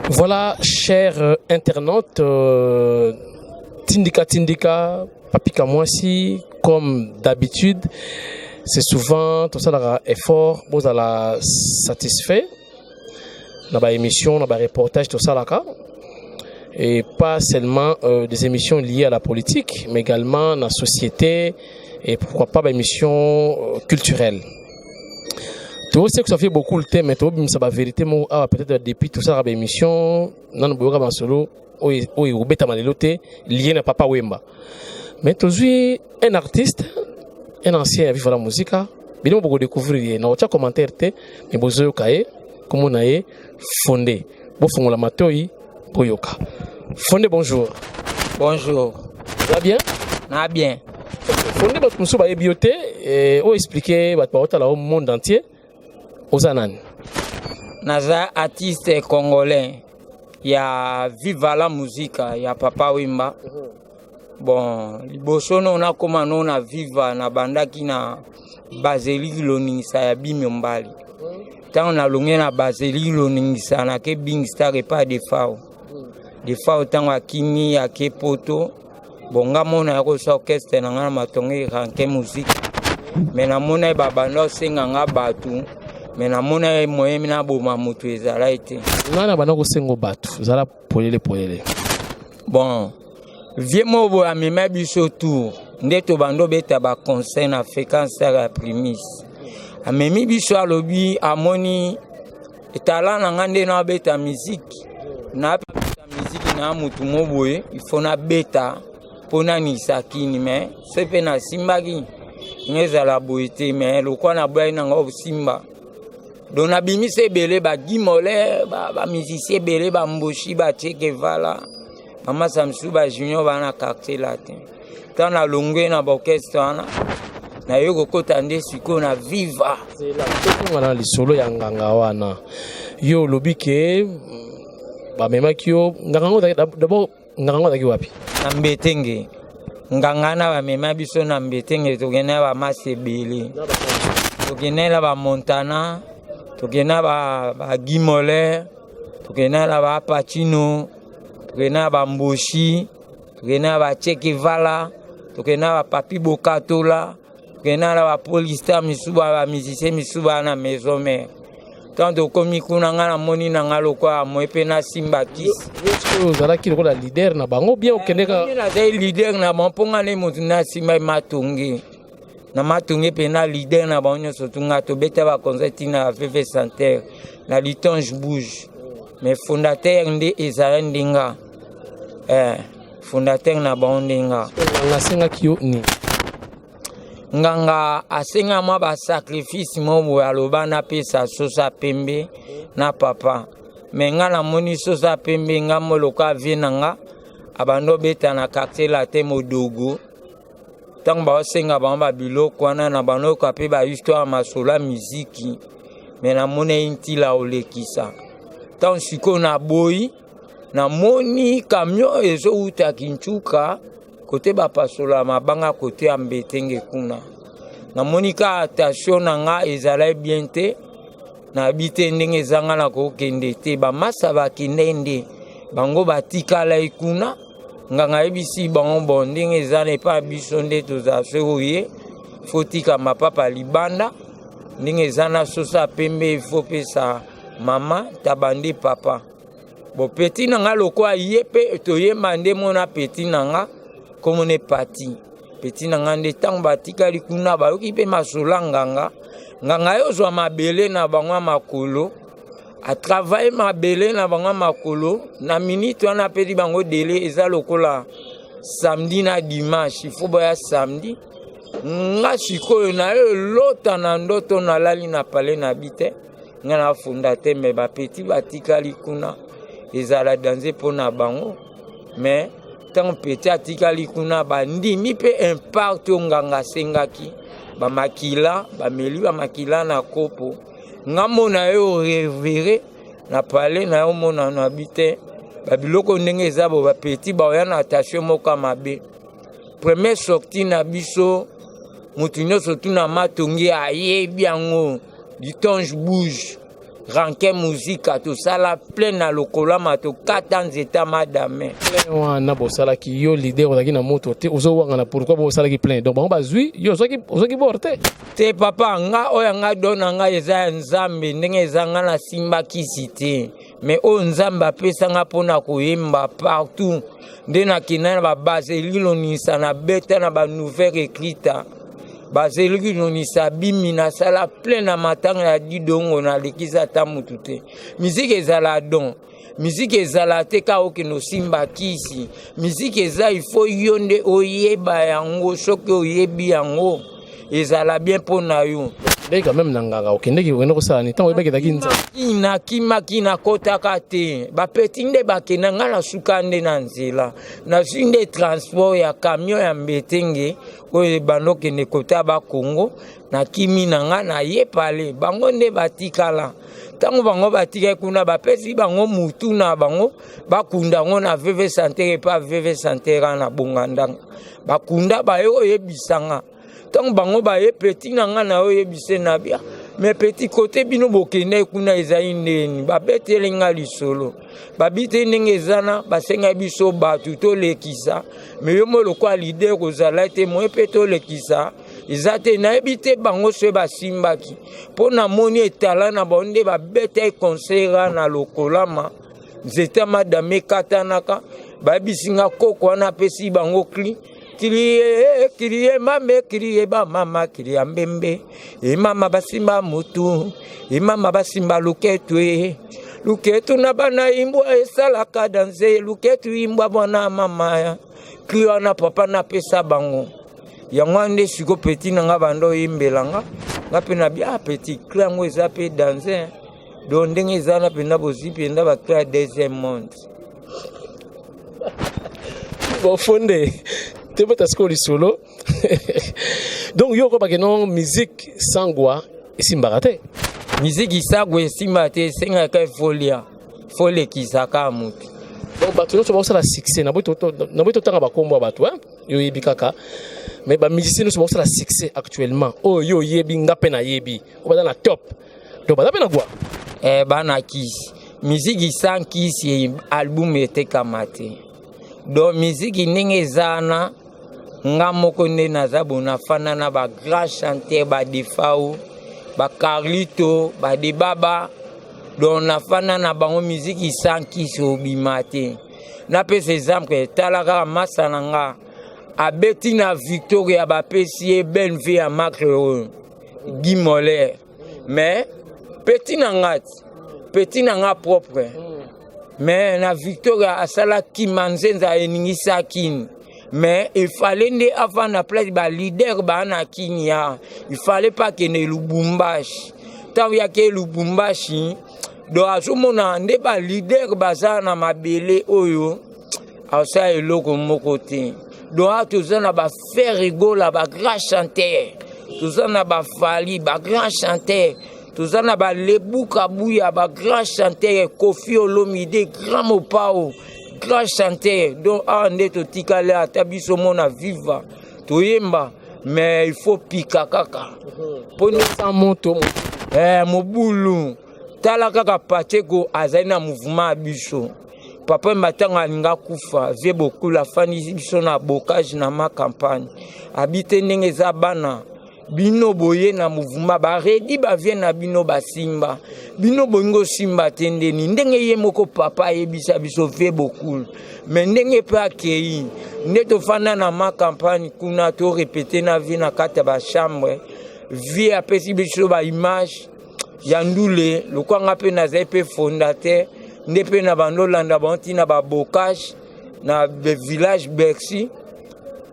Voilà, chers internautes, Tindika, Papika Mwasi, comme d'habitude, c'est souvent tout ça là effort, vous allez satisfait. Dans la émission, dans le reportage, tout ça là, et pas seulement des émissions liées à la politique, mais également dans la société et pourquoi pas des émissions culturelles. Tu sais que ça fait beaucoup le thème, mais tu sais la vérité, peut-être depuis tout ça, l'émission, dans le solo, lié à Papa Wemba. Mais tu es un artiste, un ancien vivre la musique, mais nous beaucoup découvrir. Dans votre commentaire, mais vous avez comme on a fondé. Vous fondez la matoi, Boyoka. Fondé, bonjour. Bonjour. Ça va bien? Ça bien. Fondé, votre monsieur va bioter et vous expliquer votre parole au monde entier. Ozanan. Naza artiste congolais. Il y a Viva la musique, il y a Papa Wemba. Bon, libosono on a comment on a Viva na bandaki na Baseli Loningisa ya Bimyombali. Tant on a longé na Baseli Loningisa na ke Bingstar et pas de fao. De fao tant wa Kimi ya ke poto. Bonga mona ya ko orchestre na ngana matonge ranke musique. Mais na mona ba bando senga nga batu. Mais na mona moyen na boma mutu ezala été. Nana banako sengo batu, zala polele. Bon, vieux mobo a mema biso tour. Ndeto bando beta ba concert na fréquence ya primis. A memi biso alobi amoni etala na ngande na beta musique. Na beta musique na mutu moboye, il faut na beta pona ni sakini mais sepe na simbagi. Ngeza la boité mais lokwa na boy na ngo simba. Donc na bimise belé ba Gimolé ba musicien belé ba Mboshi ba Che Vala mama Samsu ba junior ba na quartier latin tant na longwe na orchestre na yoko kota nde siko na Viva c'est la toto na lisolo ya nganga wana yo lobike ba memaki yo nganga d'abord nganga taki wapi na Mbetenge nganga na ba mema biso na Mbetenge tokena ba Masebele tokena ba Montana tokena ba Gimolé tokena ba Pachino tokena ba Mboshi tokena ba Che Vala tokena ba Papi Bokatola tokena ba Polista misuba ba musicien misuba na maison mère tant komi kuna ngana moni na ngalo kwa moepe na Simba Kiss ozala ki lokola leader na bango bien okendeka na leader na bonga le mutu na Simba Matonge na matunge pena leader na banyo sotunga to beta ba concert na VV Santerre na Litonge Bouge mais fondateur ndé Ezara Ndinga fondateur na bandinga nganga senga kiyo ni nganga asenga ma ba sacrifice mo aloba na pesa sosa pembe na papa mais ngana moni sosa pembe ngamo loka vinanga abando beta na quartier latin modogo tant ba senga ba biloko wana na banoko ape ba histoire masola musique mais na mona intila olekisa tant siko na boyi na moni camion ezo uta kinchuka côté ba pasola mabanga côté Mbetenge kuna na moni ka attention nga ezala bien te na bite ndenge zanga na ko kende te ba masa ba kindende bango batikala ikuna nganga ebisi bango bonding ezane pa biso nde toza seroye fotika mapapa libanda ndenge ezana sosa pembe faut pesa mama tabandi papa bo petit nanga lokwa yepe toyemba nde mona petit nanga comme on est parti petit nanga nde tango batika likuna bayoki pe masola nganga yo zwa mabele na bango makolo a travailler mabele na bango makolo na minute wana pedi bango délai eza lokola samedi na dimanche il faut boya samedi nga sikoyo na yo lota na ndoto na lali na pale na bite nga na fondateur mais ba petit batika likuna ezala danser pona bango mais tant petit atika likuna bandimi pe impact nganga sengaki ba makila ba meli ba makila na kopo ngamo na yo revere na pale na yo mona na bite ba biloko ndenge ezabo ba petit ba ya na attention moka mabe première sortie na biso mutu nyonso tuna matongi ayebi yango Litonge Bouge ranke muzika tosala plein na lokolama tokata nzeta madame wana bosalaki yo leader ozalaki na moto te ozowanga na pourquoi bosalaki plein donc bango bazwi yo ozwaki bor te papa nga oyo nga dona nga eza ya nzambe ndenge eza nga na simbakisi te mais oyo nzambe apesanga mpona koyemba partout nde nakenda na babase elilonisa na beta na banouvelle écrita bazeliki nonisa bimi nasala plein na matanga ya didongo na lekisa ata mutu te miziki ezala don miziki ezala te ka okeno simbakisi miziki eza ifo yo nde oyeba yango soki oyebi yango ezala bien mpona yo ndenge quand même nangaka okendeki okende kosala ni ntango oyebaketaki nzambe kimaki nakotaka te bapeti nde bakenda nga na suka nde na nzela nazwi nde transport ya camion ya mbetenge oyo bandokende kota bakongo nakimi na nga naye pale bango nde batikala ntango bango batikali kuna bapesi bango mutu na bango bakunda ngo na veve santere epa veve santera na bongandanga bakunda baye oyebisanga ntango bango baye peti na nga na oyebise na bia mais petit côté bino bokende kuna ezali ndeni babeteli nga lisolo babite ndenge ezana basenga biso batu tolekisa mais yo moloko leader kozala te mo pe tolekisa eza te nayebi te bango so basimbaki mpo namoni etala na bango babete conseillera na lokolama nzeta madame katanaka bayebisinga koko wana apesi bango kli Kriye mame, kriye ba mama, kriye mbembe. E mama basimba mutu, e mama basimba luketu na bana imbwa esala kadanze, luketu imbwa bwana mama ya. Kriyo na papa na pesa bango. Yangwande siko peti na nga bando imbelanga. Nga pena bia peti kriya ngo eza pe danze. Don ndenge eza na pena bozipi nda ba kriya deuxième monde. Bon fonde. Solo. Donc yo ko bakeno musique sangwa isimbakate musique sangwa isimbate senga ka folie kisaka mutu donc batu so ba succès na boto tanga bakombo batu yo yebi kaka mais ba musicien so ba succès actuellement oh yo yebi ngape na yebi o ba na top donc ba na quoi bana kisi musique sans kisi album était kamate donc musique ndenge zana nga moko nde naza bona fana na ba grand chanteur ba Defao ba Carlito ba Debaba don na fana na bango musique sanki so bimate na pesa exemple talaka masa nga abeti na Victoria ba pesi benve ya macro Guimoler mais petit na nga propre mais na Victoria asala kimanzenza eningisa kini mais il fallait avant la place ba leader ba na Kenya il fallait pas que ne Lubumbashi tant ya que Lubumbashi do azomona nde ba leader baza na mabele oyo asa eloko moko te do atozana ba faire rigola ba grand chanteur tozana ba Fali ba grand chanteur tozana ba Lebuka Buya ba grand chanteur Kofi Olomide grand mopao grand chanteur donc ande to tikale atabiso mona viva toyemba mais il faut pika kaka poni sa moto mobulu tala kaka Pacheco azana mouvement abiso papa matanga alinga kufa vie beaucoup la fani biso na bocage na ma campagne habite ndenge za bana bino boye na mouvement ba redi ba vient na bino basimba bino bongo simba tendeni ndenge ye moko papa yebisa biso fait beaucoup mais ndenge pa kei neto fana na ma campagne kuna to répéter na vie na kata ba chambre vie apesi biso ba image ya ndule lokwanga pe na zepe fondateur ndepe na bandolanda banti na ba bocage na village Bercy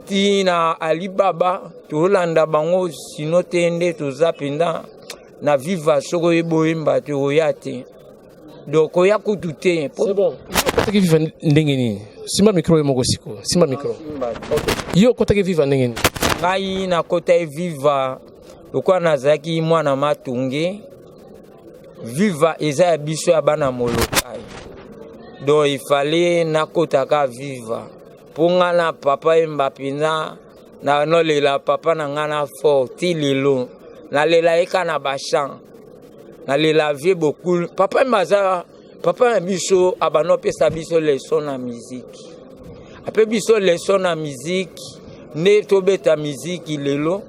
tina Alibaba tolanda bango sino tende tozapenda na viva soko yeboyemba te oyate donc oya kutute c'est bon kotaki viva ndenge nini sima micro yemo kosiko sima micro yo kotaki viva ndenge nini ngai na kota viva lokwa nazaki mwana matunge viva eza ya biso ya bana molokai donc il fallait na kotaka viva ponga na papa mbapina na nolela papa na ngana fort ti lelo na lela eka na bachan na le lavier beaucoup papa maza papa biso abano pesa biso leçon na musique après biso leçon na musique ne tobeta musique lelo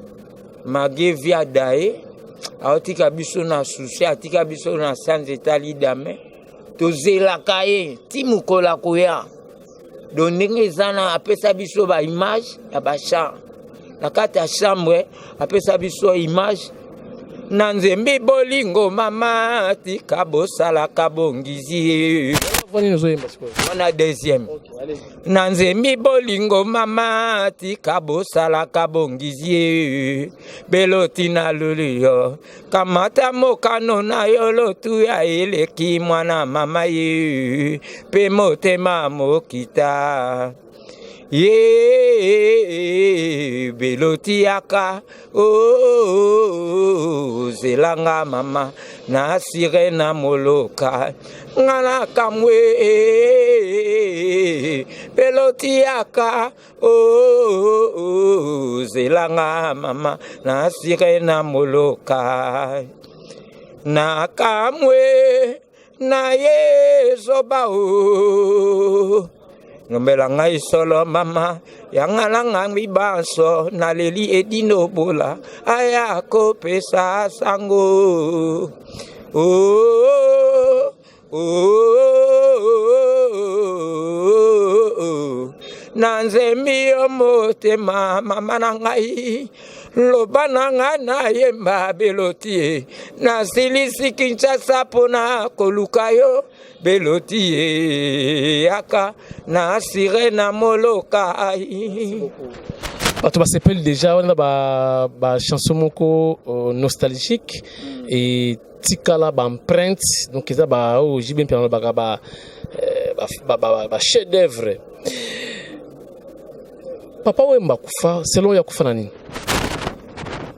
mage via dae aotika biso na souci atika biso na sans état lidame tozela kaye timukola koya donenge zana apesa biso ba image ya ba cha na kati ya chambre apesa biso image na nzembe bolingo mama tika bosala kabongizi wana deuxième na nzembe bolingo mama tika bosala kabongizi beloti na lulio kamata mokano na yolotu ya eleki mwana mama ye pe motema mokita ye beloti yaka zelanga mama na sirena moloka ngana kamwe beloti yaka zelanga mama na sirena moloka na kamwe na yezoba ngombela ngai solo mama yangalanga mibanso na leli edino bola aya ko pesa sango nanzembi omotema mama na ngai loba na ngai na yemba beloti na silisi Kinshasa pona koluka yo beloti yaka na sirena moloka bato basepeli déjà wana ba chanson moko nostalgique et tikala ba empreinte donc eza ba jibe mpe ba chef d'œuvre. Papa Wemba kufa selon ya kufa na nini?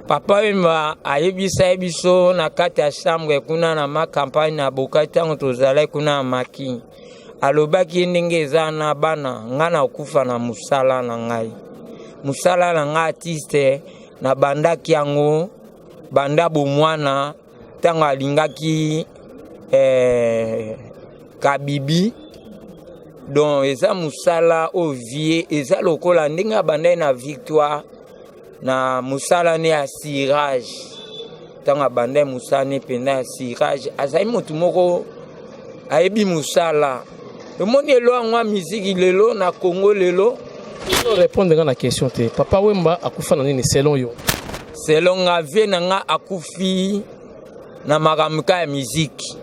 Papa Wemba ayebisa biso na kati ya chambre kuna na ma campagne na bokata ngotozala kuna maki alobaki ndenge eza na bana ngana kufa na musala na ngai musala na ngai artiste na bandaki yango banda bomwana tango alingaki kabibi donc eza musala ovie eza lokola ndenge banda na victoire na musala ne ya cirage tanga banda musala ne penda ya cirage azai motu moko ayebi musala le monde elo ngwa musique lelo na Congo lelo on répondre à la question te Papa Wemba akufa na nini selon yo? Selon nga vie na nga akufi na makamuka ya musique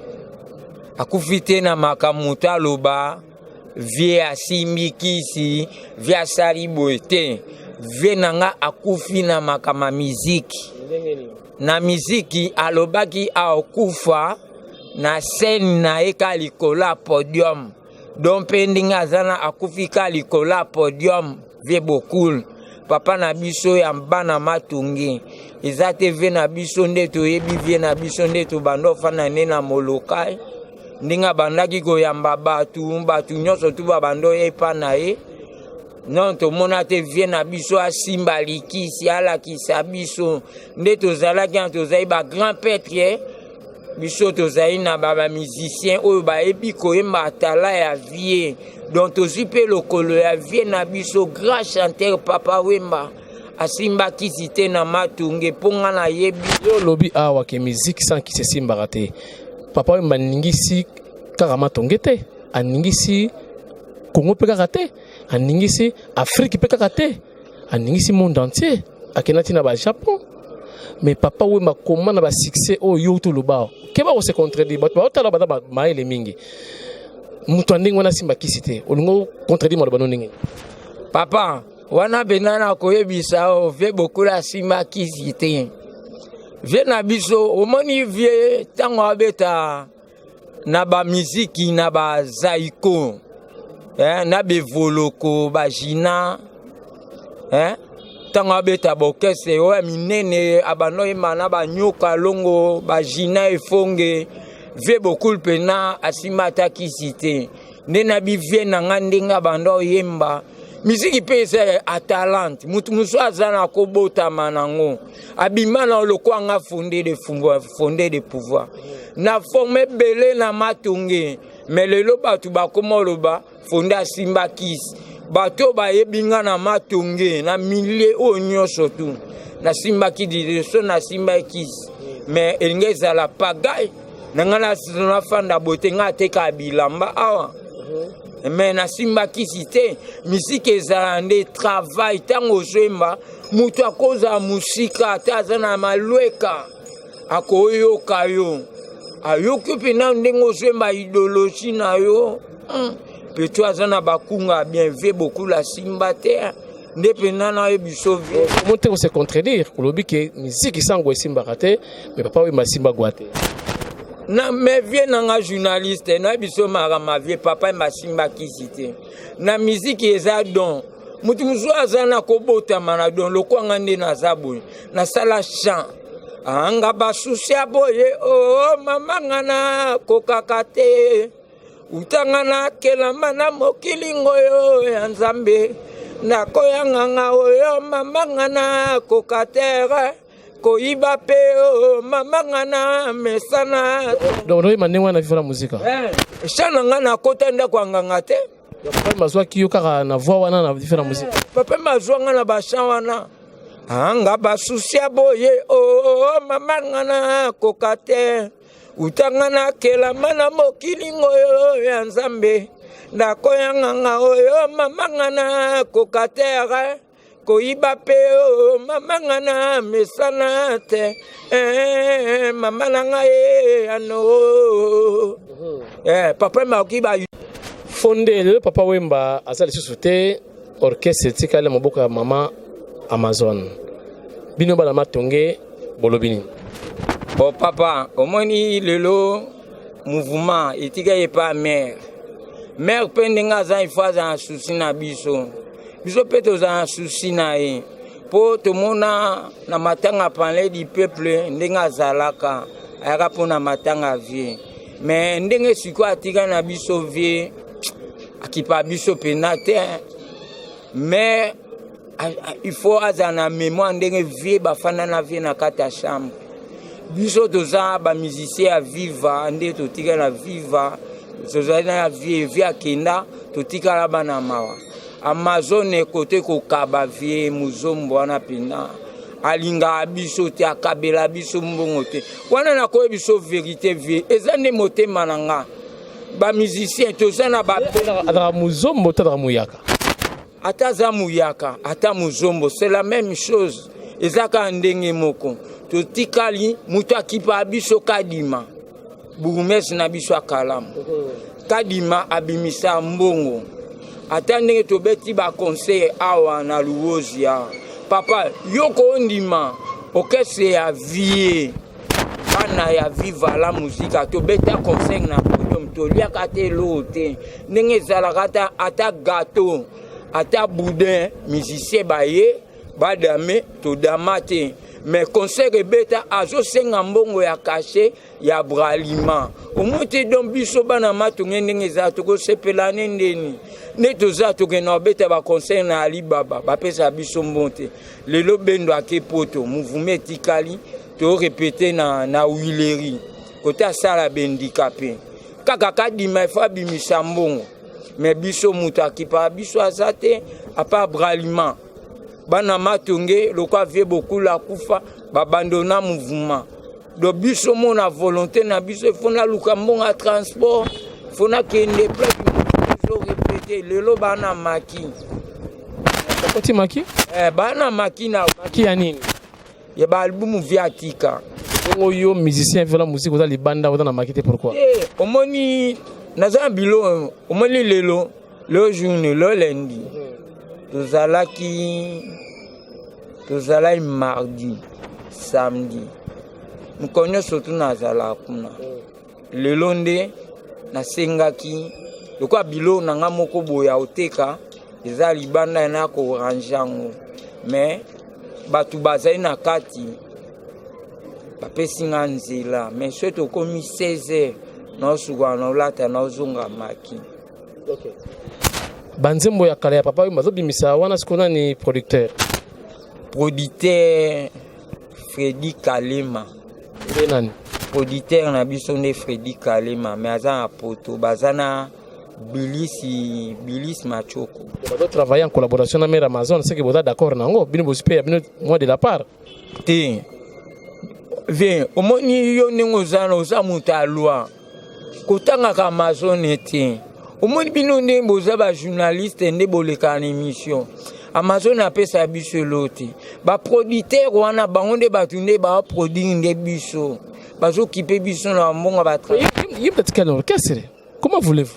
akufi te na makamuta loba vie asimbikisi vie asalibote vie na nga akufi na makama musique na musique alobaki akufa na scène na eka likola podium donc pending azana akufi ka likola podium vie beaucoup papa na biso ya mbana matungi ezate vie na biso ndeto yebi vie na biso ndeto bando fana nena molokai ndinga bandaki ko yamba batu nyonso tu bando yepa na ye non to mona te vie na biso asimba likisi ala kisa biso ndeto zalaki antozai ba grand pêtre biso tozai na ba musicien oyo ba ebi koyemba tala ya vie donc tozipe lokolo ya vie na biso grand chanteur Papa Wemba asimba kisite na matunge ponga na yebi yo lobi awa ke musique sans ki se simba raté Papa Wemba ningisi karama tongete aningisi Congo pe karaté aningisi Afrique pe karaté aningisi monde entier akenati na ba Japon. Mais Papa Wemba comment na ba succès o yo to loba ke ba se contredire ba tala ba maele mingi mutu ndingo na simba kisite olingo contredire mo ba ningi papa wana benana koyebisa o ve beaucoup la simba kisite vie na biso omoni vie tango abeta na ba musique na ba zaiko na be voloko ba jina tango abeta bokese o minene abano imana ba nyoka longo ba jina efonge vie beaucoup pena asimata kisite ndena bi vie na ngandenga bando yemba musique pese a talent mutu muso azana ko bota manango abimana lokwa nga fondé de pouvoir na formé belé na matonge mais lelo batu bakoma loba fonda Simba Kiss bato bayebinga na matonge na milieu onyo surtout na Simba Kiss na Simba Kiss mais engeza la pagaille nangana na fanda botenga teka bilamba awa mais na Simba Kiss te musique ezalande travail tango zemba mutu akoza musika tazana malweka akoyoka yo ayoki pena ndengo zemba idéologie na yo peut-être azana bakunga bien vu beaucoup la Simba terre ndepena na ebiso vie monter on se contredire lobi que musique sango Simba raté mais papa oui ma Simba goate na me vie nanga journaliste na biso ma vie papa ma Simba Kiss te na musique eza don mutu muzo azana kobota mana don lokwanga nde na zaboy na sala chant anga basusia boye oh mama ngana kokakate utangana kelamba na mokilingo yo ya Nzambe na koyanga oyo mama ngana kokatere koiba pe o mama ngana mesana donc noi manenga na vivre la musique chana ngana kota nda kwanga te papa mazwa kiyo kaka na voix wana na vivre la musique papa mazwa ngana ba chant wana anga basusia boye o mama ngana kokate utangana kelamba na mokilingo yo ya Nzambe na koyanga oyo mama ngana kokatere koiba pe o mama ngana mesana te mama nanga ano papa ma kiba fondé le papa Wemba azali sous-sauté orchestre tikale maboko ya mama Amazon bino bala matonge bolobini bon papa omoni lelo mouvement etika yepa mère pendenga za ifaza en souci na biso peut en souci na ye po to mona na matanga parler du peuple ndenga zalaka ayaka pona matanga vie mais ndenge siko atika na biso vie akipa biso penate mais il faut azana mémoire ndenge vie bafana na vie na kata chambre biso toza ba musicien à viva nde totika na viva tozali na vie akenda totika la bana mawa Amazon côté ko kaba vie muzombo wana pina alinga biso te akabela biso mbongo te wana na ko biso vérité vie ezane motema nanga ba musicien tozana ba adra muzombo tadra muyaka ata za muyaka ata muzombo c'est la même chose ezaka ndenge moko totikali mutu akipa biso kadima burumes na biso akalamu kadima abimisa mbongo ata ndenge tobeti ba conseil awa na luozia papa yoko ndima okese ya vie bana ya viva la musique tobeta conseil na podium toliaka te lote ndenge zalaka ata gâteau ata boudin musicien baye badame todamate mais conseil beta azo senga mbongo ya caché ya bralima omote don biso bana matonge ndenge za toko sepelane ndeni ne toza toke na beta ba conseil na Alibaba ba pesa biso mbonte lelo bendo akepoto mouvement tikali to répéter na Willery kota sala bendikapé kaka kadima fa bimisa mbongo mais biso muta kipa biso azate apa bralima bana matonge lokwa vie beaucoup la kufa babandona mouvement do biso mona volonté na biso fona luka mbonga transport fona kende place biso répéter lelo bana maki koti maki bana maki na maki ya nini ya ba album viatika yo musicien vela musique oza libanda oza na maki te pourquoi omoni naza bilo omoni lelo le journée le lundi tozalaki mardi samedi mkonyo surtout nazala kuna lelo nde nasengaki lokwa bilo nanga moko boya oteka eza libanda na ko ranjango mais batu bazali na kati bapesi nga nzela mais soki tokomi 16h naosuka naolata naozonga maki banzembo ya kala ya papa bazobimisa wana sikona ni producteur Freddy Kalema nani producteur na biso nde Freddy Kalema mais aza na poto bazana Bilis Machoko. Vous doit travailler en collaboration avec Amazon, c'est que vous êtes d'accord nango, bien vous payez moi de la part. Te. Viens, au moins yo ningo zana ozamuta loi. Kotanga ka Amazon ete. Au moins bino ne boza ba journaliste ne boleka na émission. Amazon a pesa biso loti. Ba producteur wana bangonde batunde ba produire nde biso. Bazo kipe biso na mbonga ba travailler. Il peut être quel orchestre? Comment voulez-vous?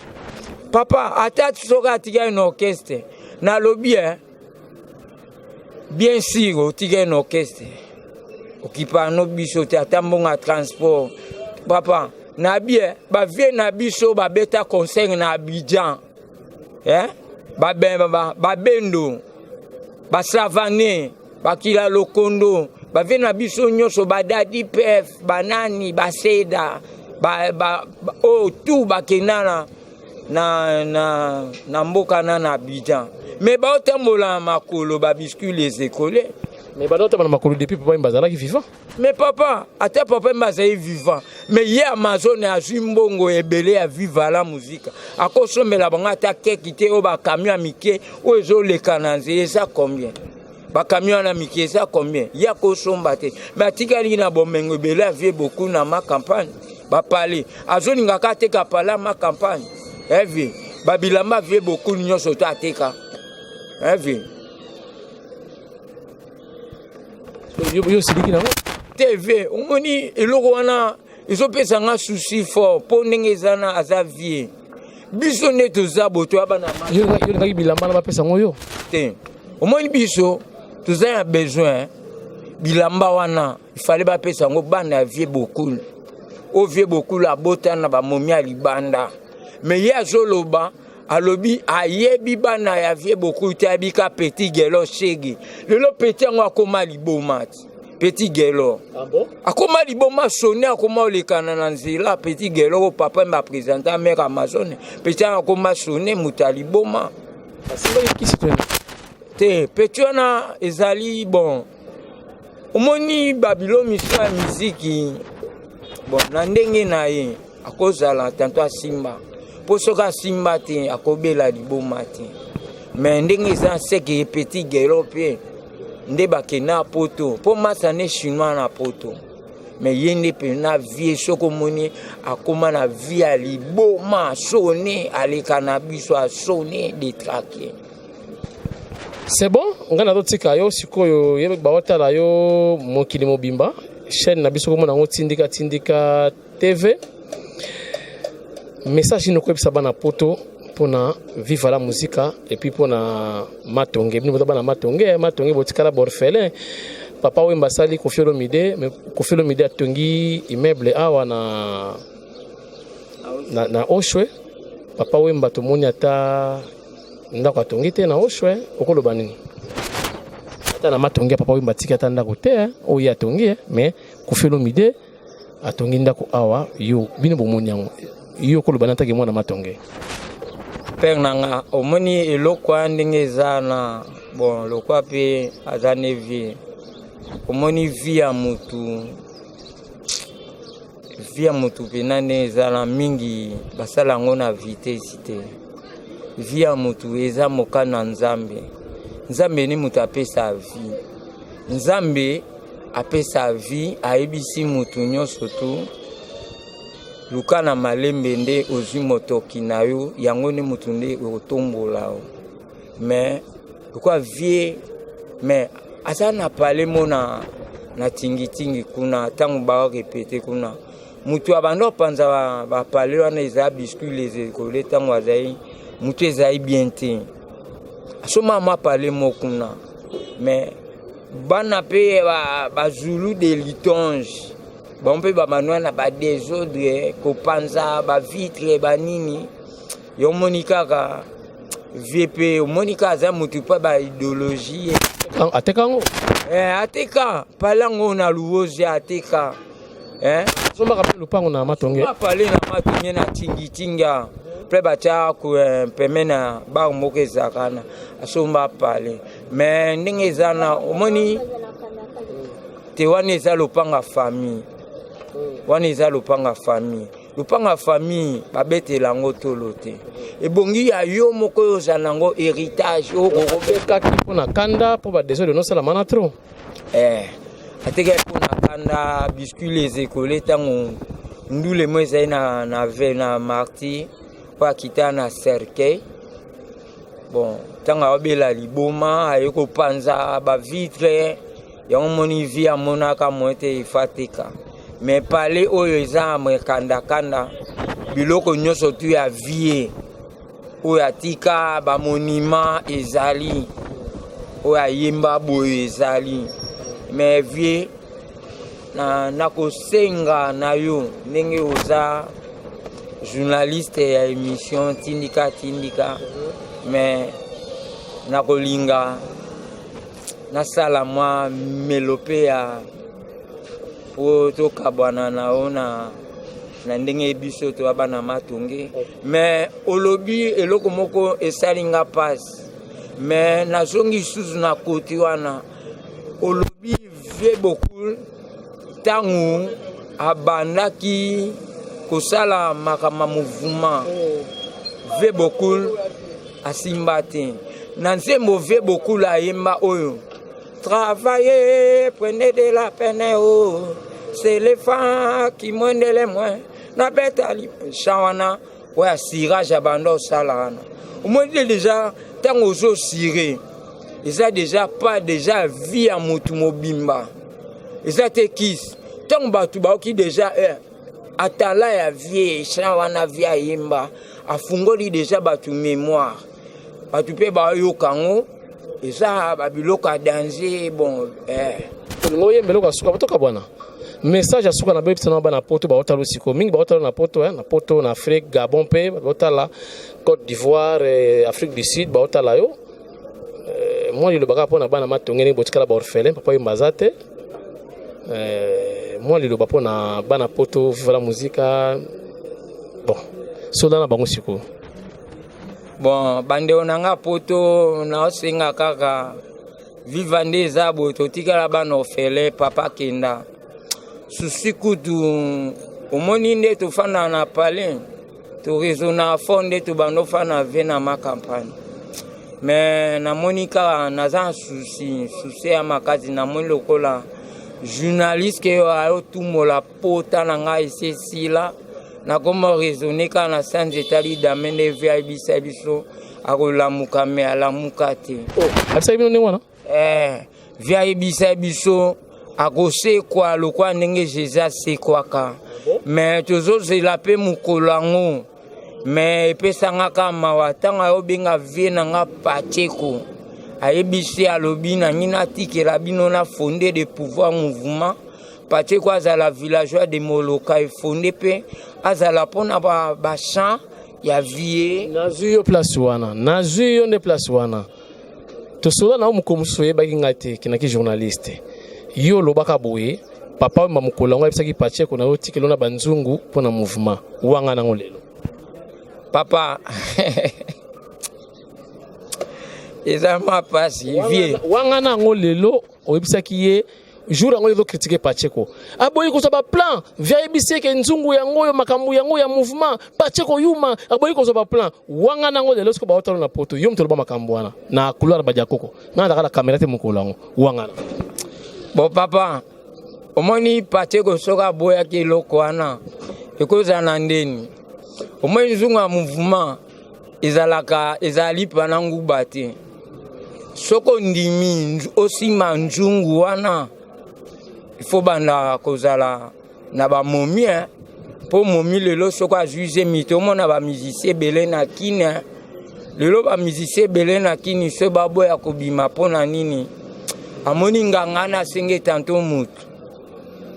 Papa, attaque soka tiga un orchestre. Na lobby bien sûr, tiga un orchestre. Okipa no biso te atambonga transport. Papa, na bien, ba vie na biso ba beta concert na Abidjan. Ba bendo. Ba Savane, ba Kila Lokondo, ba vie na biso nyoso ba Dadi Pef, banani, ba Seda, oh tout ba kenana. na mboka na Abidjan mais ba otambola makolo ba biscuit les écoles mais ba otambola makolo depuis papa mbazala qui vivant mais papa ata papa mbazala vivant mais ye Amazon a zimbongo ebele a viva la musique akosomela banga ta keki te o ba camion mike o ezo le kananze ça combien ba camion na mike ça combien ya kosomba te mais tikali na bomengo ebele a vie beaucoup na ma campagne ba parler azoninga ka te ka pala ma campagne. Evi, babilamba vie beaucoup d'union sur ta teka. Evi. Yo siliki na TV, omoni eloko wana ezopesa nga souci fort po ndenge ezana aza vie. Biso ne toza boto abana ma. Yo ngaki bilamba na bapesa ngoyo. Te. Omoni biso toza besoin bilamba wana, il fallait bapesa ngo bana vie beaucoup. O vie beaucoup la bota na ba momia libanda. Mais il y a Zoloba, alobi ayebi bana ya vie beaucoup tabika petit gelo shegi. Le petit ngo akoma libomat. Petit gelo. Ah bon? Akoma liboma sonné akoma olekana na nzela petit gelo papa m'a présenté à mère Amazon. Petit akoma sonné mutaliboma. C'est qui c'est toi? Te petit na ezali bon. Omoni Babylone mission musique. Bon na ndenge na ye akozala tanto asimba. Posoka simba te akobela liboma te mais ndenge za seke petit guerope nde bakena poto po masane chinois na poto mais yende pe na vie soko moni akoma na vie à liboma sonné ale cannabis a sonné des traqués. C'est bon, on a d'autres kayo sikoyo yebe baota la yo mokili mobimba chaîne na biso komona ngo tindika TV. Message nous quoi ça bana poto pour na vivre la musique et puis pour na matonge nous bana matonge botikala borfelin papa wemba sali Koffi Olomide mais Koffi Olomide atongi immeuble awa na Oshwe papa wemba tomoni ata ndako atongi te na Oshwe okoloba nini ata na matonge papa wemba tika ata ndako te o ya tongi mais Koffi Olomide atongi ndako awa yo bino bomoni yango yo ko lobana take mwana matonge père nanga omoni eloko ndenge zana bon lokwa pe azane vie omoni vie ya mutu penane zana mingi basala ngona vitesse te vie ya mutu eza mokana nzambe ni mutu apesa vie nzambe apesa vie aibisi mutu nyonso tu lukana malembe nde ozwi motoki na yo yango ni mutu nde otombola mais pourquoi vie mais asa na pale mona na tingi kuna tangu ba répéter kuna mutu abando panza ba pale wana eza biscuit les écoles tangu azai mutu ezai bien te asoma ma pale mokuna mais bana pe ba zulu de litonge bon pe ba manuel na ba désordre ko panza ba vitre ba nini yo monika ka VP monika za mutu pa ba idéologie atekango ateka palango na luozi ateka somba kapelo lupango na matonge ba pale na matonge na tinga pe ba cha ku pemena ba mokeza kana asomba pale mais ndenge zana omoni te wana eza lopanga famille wana eza lopanga famille. Lopanga famille babetela ngo tolo te. Ebongi ya yo moko yo zanango héritage okobekaki mpona kanda mpo badeso de nosala mana tro ateke mpona kanda biscuit les écoles ntango ndule mo ezali na martyr mpo akita na cercueil. Bon ntango aobela liboma aye kopanza bavitre yango moni vi amonaka mo ete efateka. Mais parler oyo eza kanda biloko nyonso tu ya vie oyo atika ba monument ezali oyo ayemba boyo ezali. Mais vie na kosenga na yo ndenge oza journaliste ya émission tindika mais na kolinga nasala mwa melope ya po tokabwana na ona na ndenge biso to abana matonge. Mais olobi eloko moko esalinga passe mais nazongi suzu na koti wana olobi vie beaucoup tangu abandaki kosala makama mouvement vie beaucoup asimba te na nzembo vie beaucoup la yemba oyo travailler prenez de la peine oh c'est les femmes qui moindre les moins na betali chawana ouais sirage abando salana au moins déjà tant ozo siré ils a déjà pas déjà vie à mutu mobimba ils a te kiss tant batu ba ki déjà atala ya vie chawana via yimba afungoli déjà batu mémoire batu pe ba yo kango eza babiloka danger bon ngoye mbeloko asuka botoka bwana message asuka na bebisa na bana poto ba otalo siko mingi ba otalo na poto na Afrique Gabon pe ba otala Côte d'Ivoire Afrique du Sud ba otala yo moi le baka pona bana matongeni botikala ba orphelin papa yo mazate moi le baka pona bana poto vivre muzika bon solana bango siko. Bon, bande onanga poto na osenga kaka vivande eza boto tikala bana ofele papa kenda susi kutu omoni nde tofanda na palais to rezona fonde to bando fana vena ma campagne. Mais na monika naza susi ya makazi na moni lokola journaliste ke ayo tumola pota nanga esesila na comment raisonner quand na sans étali d'amener via biso akolamuka me alamuka te atsa bino ne wana via biso akose kwa lokwa ndenge Jésus se kwaka mais tozo zela pe mukolango mais epesanga kama watanga obenga vie nanga pacheko ayebisi alobi na ngina tikela bino na fondé de pouvoir mouvement pacheko azala villageois de Moloka e fondé pe azala pona ba champ ya vie nazuyo place wana nazuyo nde place wana to sola na mukomuso ye baki ngate kinaki journaliste yo lobaka boye papa ma mukolango ebisaki pacheko na otikelo na banzungu pona mouvement wanga nango lelo papa eza ma pasi vie wanga nango lelo oyebisaki ye jour yango lezo critiquer pacheko aboyi ko ba plan via biseke nzungu yango yo makambu yango ya mouvement pacheko yuma aboyi ko ba plan wanga nango lelo siko ba otalo na poto yo mtolo ba makambu wana na couloir ba jakoko na ndaka la caméra te mukolango wanga bon papa omoni pacheko soka boya ki loko wana ekoza na ndeni omoni nzungu ya mouvement ezali pana nguba te soko ndimi osima nzungu wana il faut banda kozala na ba momie po momi lelo soko ajuge mito mona ba musicien belé na kine lelo ba musicien belé na kini se babo ya kobima pona nini amoni nganga na senge tanto mutu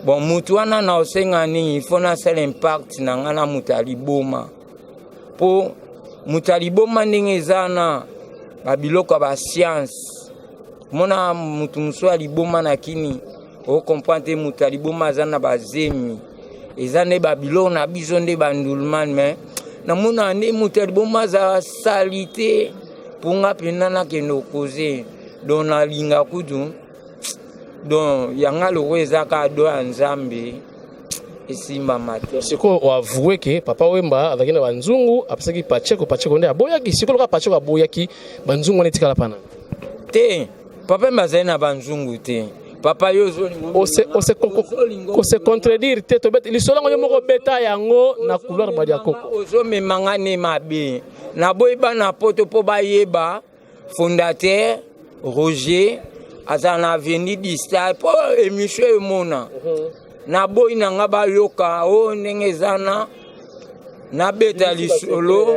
bon mutu wana na osenga nini il faut na sel impact na ngana mutaliboma po mutaliboma ndenge ezana ba biloko ba science mona mutu muso aliboma na kini o comprendre mutaliboma zana bazemi ezane babilo na biso nde bandulman mais na mona ne mutaliboma za salite punga penana kendo koze dona linga kudu don yanga lo weza ka do anzambe esimba mate. Siko avoué que Papa Wemba avec na banzungu apesaki Pacheco nde aboyaki siko loka Pacheco aboyaki banzungu ne tikala pana. Te Papa Wemba zena banzungu te. Papa yozo on se contredire te to bet lisolo ngo moko beta yango na couleur ba diako. Ozo me mangane mabe. Na boyeba na poto po ba yeba fondateur Roger azana avenue d'Istar po émission emona. Na boy na ngaba yoka o nengezana na beta lisolo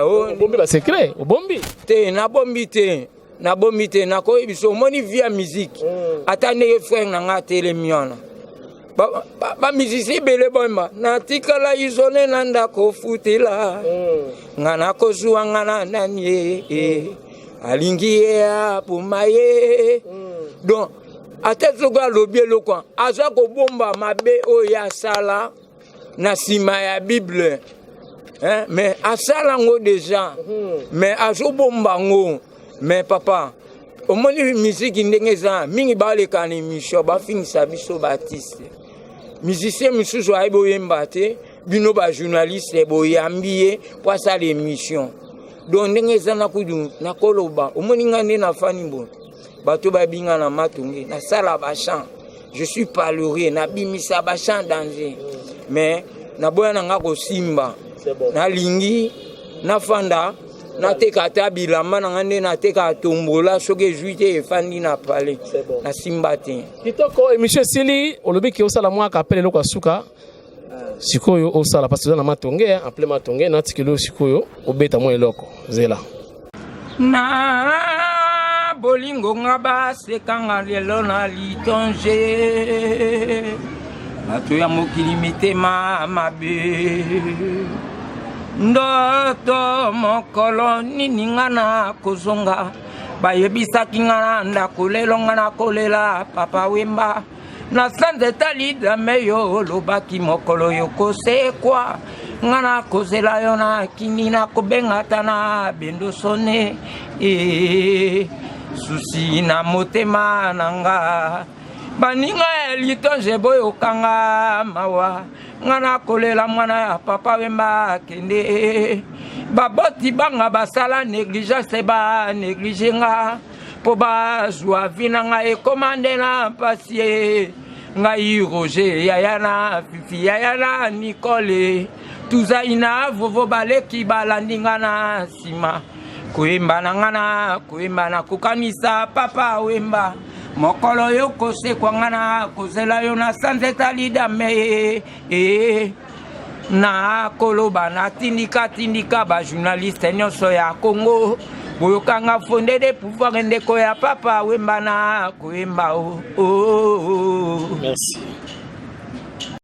o bombi ba secret o bombi te na bombi te na bomite na ko biso moni via musique atane frère na nga telemiona ba musicien bele bomba na tikala isone nanda ko futila ngana ko suwa ngana nanye alingi ya pumaye donc atetsoka lobie lokwa aza ko bomba mabe o ya sala na sima ya bible mais asala ngo déjà mais azo bomba ngo. Mais papa, au moins la musique indengeza, mingi bale kan émission, ba finisa biso Baptiste. Musicien mususu ay boyemba te, bino ba journaliste boyambiye pour ça l'émission. Donc ndengeza na kudu na koloba, au moins ngane na fani bon. Bato ba binga na matungi, na sala ba chant. Je suis paloré, na bimisa ba chant danger. Mais na boya na ngako simba. Na lingi na fanda na teka tabila mana ngane na teka tombola soke juité e fandi na palais na simbati kitoko émission sili olobi ki osala mwa kapele loko asuka sikoyo osala parce que na matonge en plein matonge na tikelo sikoyo obeta mwa eloko zela na bolingo ngaba sekanga lelo na litonge bato ya mokili mitema mabe ndoto mokolo nini ngana kozonga bayebisaki ngana ndakolelo ngana kolela Papa Wemba na sanze talida meyo lobaki mokolo yokosekwa ngana kozela yo na kini na kobenga na bendo sone susi na motema nanga baninga litonje boyo kanga mawa ngana kolela mwana ya Papa Wemba kende baboti banga basala négligence ba négligenga po ba zwa vinanga e commande na pasie ngai Roger yayana fifi yayana Nicole tuzaina vovo baleki balandinga na sima kuimba na ngana kuimba na kukanisa Papa Wemba mokolo yoko se kwa ngana kozela yo na sanze talida me na koloba na tindika ba journaliste nyonso ya Congo boyokanga fondé de pouvoir ndeko ya Papa Wemba na kuimba Merci.